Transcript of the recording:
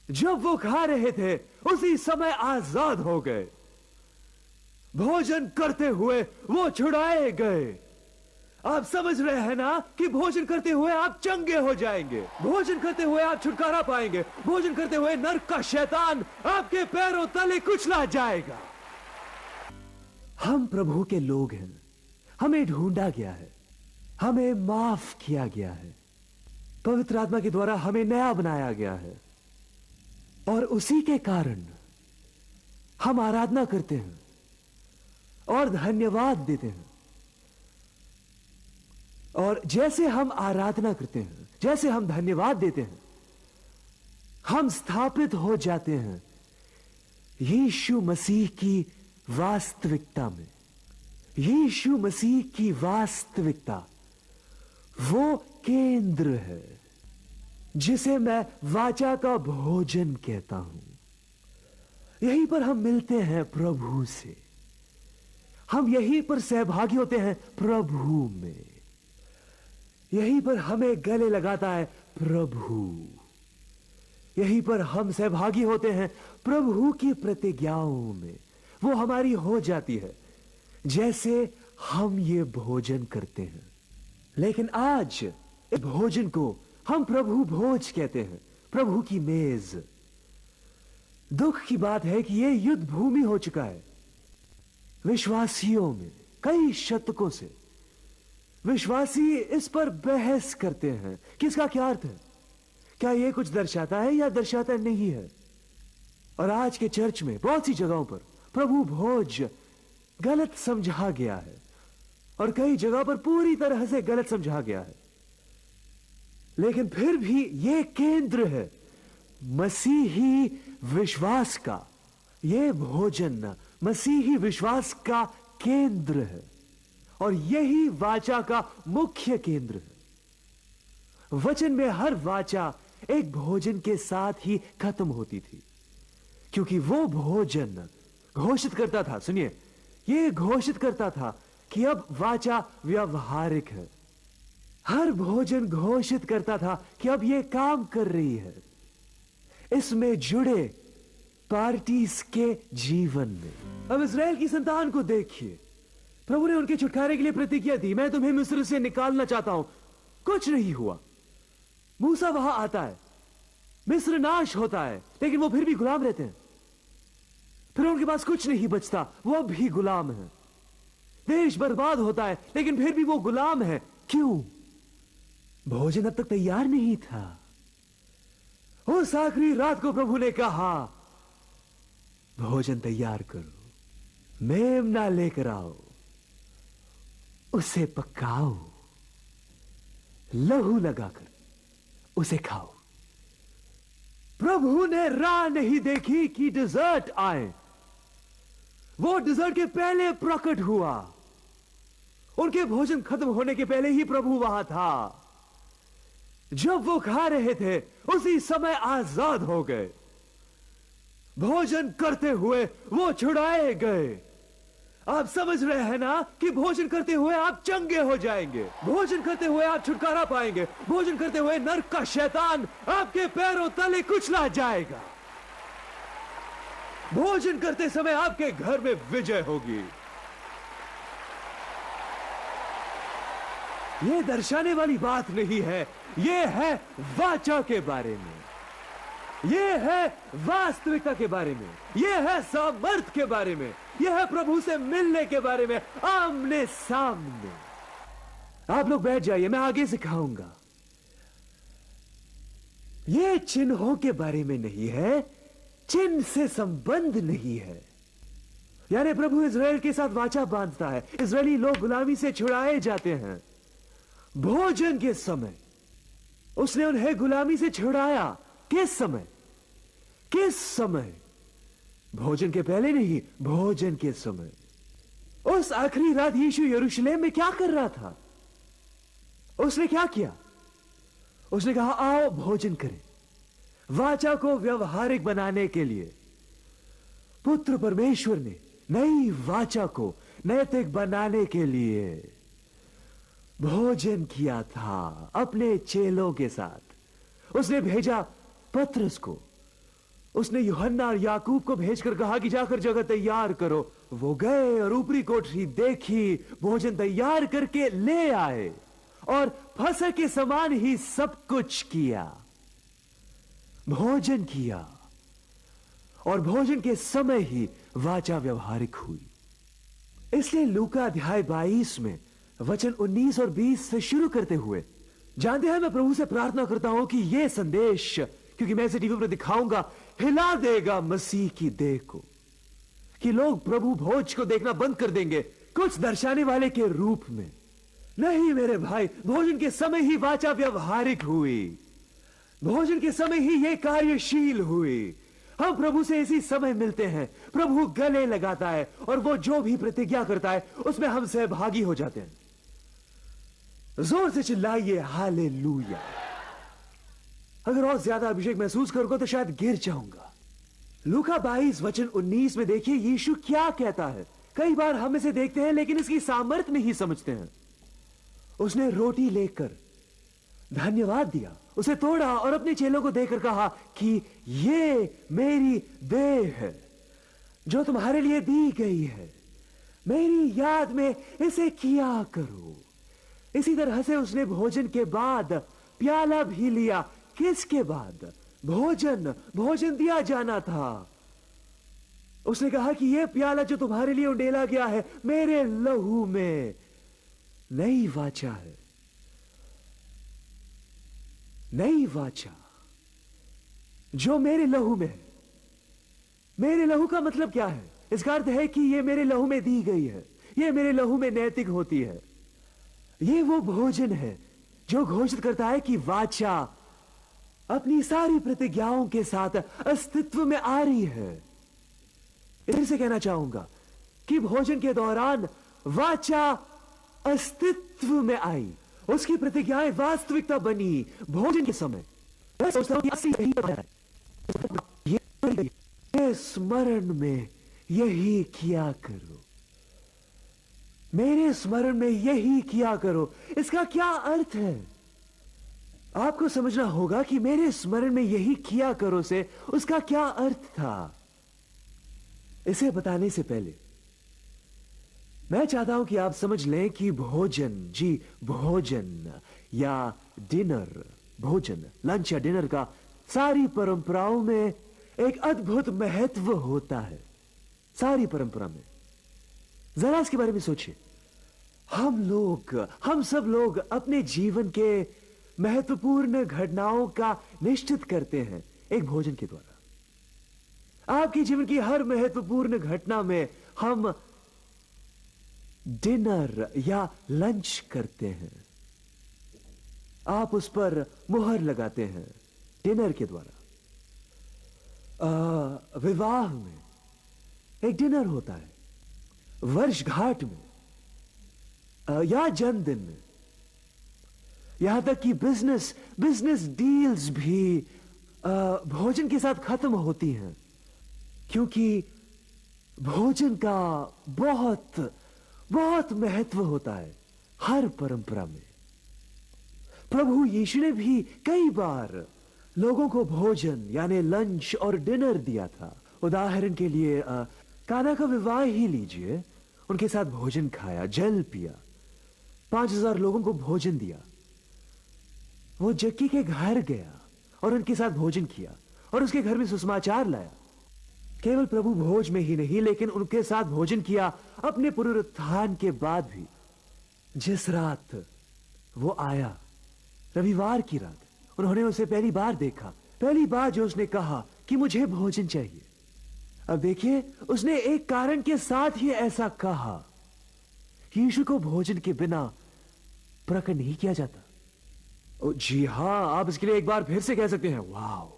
जब वो खा रहे थे उसी समय आजाद हो गए। भोजन करते हुए वो छुड़ाए गए। आप समझ रहे हैं ना कि भोजन करते हुए आप चंगे हो जाएंगे, भोजन करते हुए आप छुटकारा पाएंगे, भोजन करते हुए नरक का शैतान आपके पैरों तले कुचला जाएगा। हम प्रभु के लोग हैं, हमें ढूंढा गया है, हमें माफ किया गया है, पवित्र आत्मा के द्वारा हमें नया बनाया गया है और उसी के कारण हम आराधना करते हैं और धन्यवाद देते हैं। और जैसे हम आराधना करते हैं, जैसे हम धन्यवाद देते हैं, हम स्थापित हो जाते हैं यीशु मसीह की वास्तविकता में। यीशु मसीह की वास्तविकता वो केंद्र है जिसे मैं वाचा का भोजन कहता हूं। यहीं पर हम मिलते हैं प्रभु से, हम यहीं पर सहभागी होते हैं प्रभु में, यहीं पर हमें गले लगाता है प्रभु, यहीं पर हम सहभागी होते हैं प्रभु की प्रतिज्ञाओं में। वो हमारी हो जाती है जैसे हम ये भोजन करते हैं। लेकिन आज इस भोजन को हम प्रभु भोज कहते हैं, प्रभु की मेज। दुख की बात है कि यह युद्ध भूमि हो चुका है विश्वासियों में। कई शतकों से विश्वासी इस पर बहस करते हैं कि इसका क्या अर्थ है, क्या यह कुछ दर्शाता है या दर्शाता नहीं है। और आज के चर्च में बहुत सी जगहों पर प्रभु भोज गलत समझा गया है और कई जगह पर पूरी तरह से गलत समझा गया है। लेकिन फिर भी यह केंद्र है मसीही विश्वास का। यह भोजन मसीही विश्वास का केंद्र है और यही वाचा का मुख्य केंद्र है। वचन में हर वाचा एक भोजन के साथ ही खत्म होती थी, क्योंकि वो भोजन घोषित करता था, सुनिए, ये घोषित करता था कि अब वाचा व्यवहारिक है। हर भोजन घोषित करता था कि अब ये काम कर रही है। इसमें जुड़े पार्टीज के जीवन में अब इस्राएल की संतान को देखिए। प्रभु ने उनके छुटकारे के लिए प्रतिज्ञा दी, मैं तुम्हें मिस्र से निकालना चाहता हूं। कुछ नहीं हुआ। मूसा वहां आता है, मिस्र नाश होता है, लेकिन वो फिर भी गुलाम रहते हैं। फिर उनके पास कुछ नहीं बचता, वो अब भी गुलाम है। देश बर्बाद होता है, लेकिन फिर भी वो गुलाम है। क्यों? भोजन अब तक तैयार नहीं था। उस आखिरी रात को प्रभु ने कहा, भोजन तैयार करो, मेमना लेकर आओ, उसे पकाओ, लहू लगाकर उसे खाओ। प्रभु ने राह नहीं देखी कि डिजर्ट आए। वो डिजर्ट के पहले प्रकट हुआ। उनके भोजन खत्म होने के पहले ही प्रभु वहां था। जब वो खा रहे थे उसी समय आजाद हो गए। भोजन करते हुए वो छुड़ाए गए। आप समझ रहे हैं ना कि भोजन करते हुए आप चंगे हो जाएंगे, भोजन करते हुए आप छुटकारा पाएंगे, भोजन करते हुए नरक का शैतान आपके पैरों तले कुचला जाएगा। भोजन करते समय आपके घर में विजय होगी। यह दर्शाने वाली बात नहीं है, यह है वाचा के बारे में, यह है वास्तविकता के बारे में, यह है सामर्थ के बारे में, यह है प्रभु से मिलने के बारे में, आमने सामने। आप लोग बैठ जाइए, मैं आगे सिखाऊंगा। यह चिन्हों के बारे में नहीं है, चिन्ह से संबंध नहीं है। यानी प्रभु इज़राइल के साथ वाचा बांधता है। इज़राइली लोग गुलामी से छुड़ाए जाते हैं। भोजन के समय उसने उन्हें गुलामी से छुड़ाया। किस समय? किस समय? भोजन के पहले नहीं, भोजन के समय। उस आखिरी रात यीशु यरूशलेम में क्या कर रहा था? उसने क्या किया? उसने कहा, आओ भोजन करें। वाचा को व्यवहारिक बनाने के लिए पुत्र परमेश्वर ने नई वाचा को नैतिक बनाने के लिए भोजन किया था अपने चेलों के साथ। उसने भेजा पतरस को उसने यूहन्ना और याकूब को भेजकर कहा कि जाकर जगह तैयार करो। वो गए और ऊपरी कोठरी देखी, भोजन तैयार करके ले आए और फसह के समान ही सब कुछ किया। भोजन किया और भोजन के समय ही वाचा व्यवहारिक हुई। इसलिए लूका अध्याय 22 में वचन 19 और 20 से शुरू करते हुए, जानते हैं मैं प्रभु से प्रार्थना करता हूं कि यह संदेश, क्योंकि मैं इसे टीवी पर दिखाऊंगा, हिला देगा मसीह की देह को, कि लोग प्रभु भोज को देखना बंद कर देंगे कुछ दर्शाने वाले के रूप में। नहीं मेरे भाई, भोजन के समय ही वाचा व्यवहारिक हुई, भोजन के समय ही यह कार्यशील हुई। हम प्रभु से इसी समय मिलते हैं, प्रभु गले लगाता है और वो जो भी प्रतिज्ञा करता है उसमें हम सहभागी हो जाते हैं। जोर से चिल्लाइए हालेलुया। अगर और ज्यादा अभिषेक महसूस करूंगा तो शायद गिर जाऊंगा। लूका 22 वचन 19 में देखिए यीशु क्या कहता है। कई बार हम इसे देखते हैं लेकिन इसकी सामर्थ्य नहीं समझते हैं। उसने रोटी लेकर धन्यवाद दिया, उसे तोड़ा और अपने चेलों को देकर कहा कि ये मेरी देह है जो तुम्हारे लिए दी गई है, मेरी याद में इसे किया करो। इसी तरह से उसने भोजन के बाद प्याला भी लिया। किसके बाद? भोजन दिया जाना था। उसने कहा कि यह प्याला जो तुम्हारे लिए उंडेला गया है मेरे लहू में नई वाचा है। नई वाचा जो मेरे लहू में है। मेरे लहू का मतलब क्या है? इसका अर्थ है कि यह मेरे लहू में दी गई है, यह मेरे लहू में नैतिक होती है। यह वो भोजन है जो घोषित करता है कि वाचा अपनी सारी प्रतिज्ञाओं के साथ अस्तित्व में आ रही है। फिर से कहना चाहूंगा कि भोजन के दौरान वाचा अस्तित्व में आई, उसकी प्रतिज्ञाएं वास्तविकता बनी भोजन के समय। मैं सोचता हूं ये स्मरण में यही किया करो, मेरे स्मरण में यही किया करो। इसका क्या अर्थ है? आपको समझना होगा कि मेरे स्मरण में यही किया करो से उसका क्या अर्थ था। इसे बताने से पहले मैं चाहता हूं कि आप समझ लें कि भोजन या डिनर, भोजन लंच या डिनर का सारी परंपराओं में एक अद्भुत महत्व होता है। सारी परंपरा में जरा इसके बारे में सोचिए। हम सब लोग अपने जीवन के महत्वपूर्ण घटनाओं का निश्चित करते हैं एक भोजन के द्वारा। आपके जीवन की हर महत्वपूर्ण घटना में हम डिनर या लंच करते हैं। आप उस पर मुहर लगाते हैं डिनर के द्वारा। विवाह में एक डिनर होता है, वर्षगांठ में या जन्मदिन में, यहां तक कि बिजनेस डील्स भी भोजन के साथ खत्म होती हैं, क्योंकि भोजन का बहुत महत्व होता है हर परंपरा में। प्रभु यीशु ने भी कई बार लोगों को भोजन यानी लंच और डिनर दिया था। उदाहरण के लिए काना का विवाह ही लीजिए, उनके साथ भोजन खाया, जल पिया, 5000 लोगों को भोजन दिया। वो जक्की के घर गया और उनके साथ भोजन किया और उसके घर में सुसमाचार लाया। केवल प्रभु भोज में ही नहीं लेकिन उनके साथ भोजन किया अपने पुनरुत्थान के बाद भी। जिस रात वो आया, रविवार की रात, उन्होंने उसे पहली बार देखा, पहली बार जो उसने कहा कि मुझे भोजन चाहिए। अब देखिए, उसने एक कारण के साथ ही ऐसा कहा। यीशु को भोजन के बिना प्रकट नहीं किया जाता। जी हां, आप इसके लिए एक बार फिर से कह सकते हैं वाओ।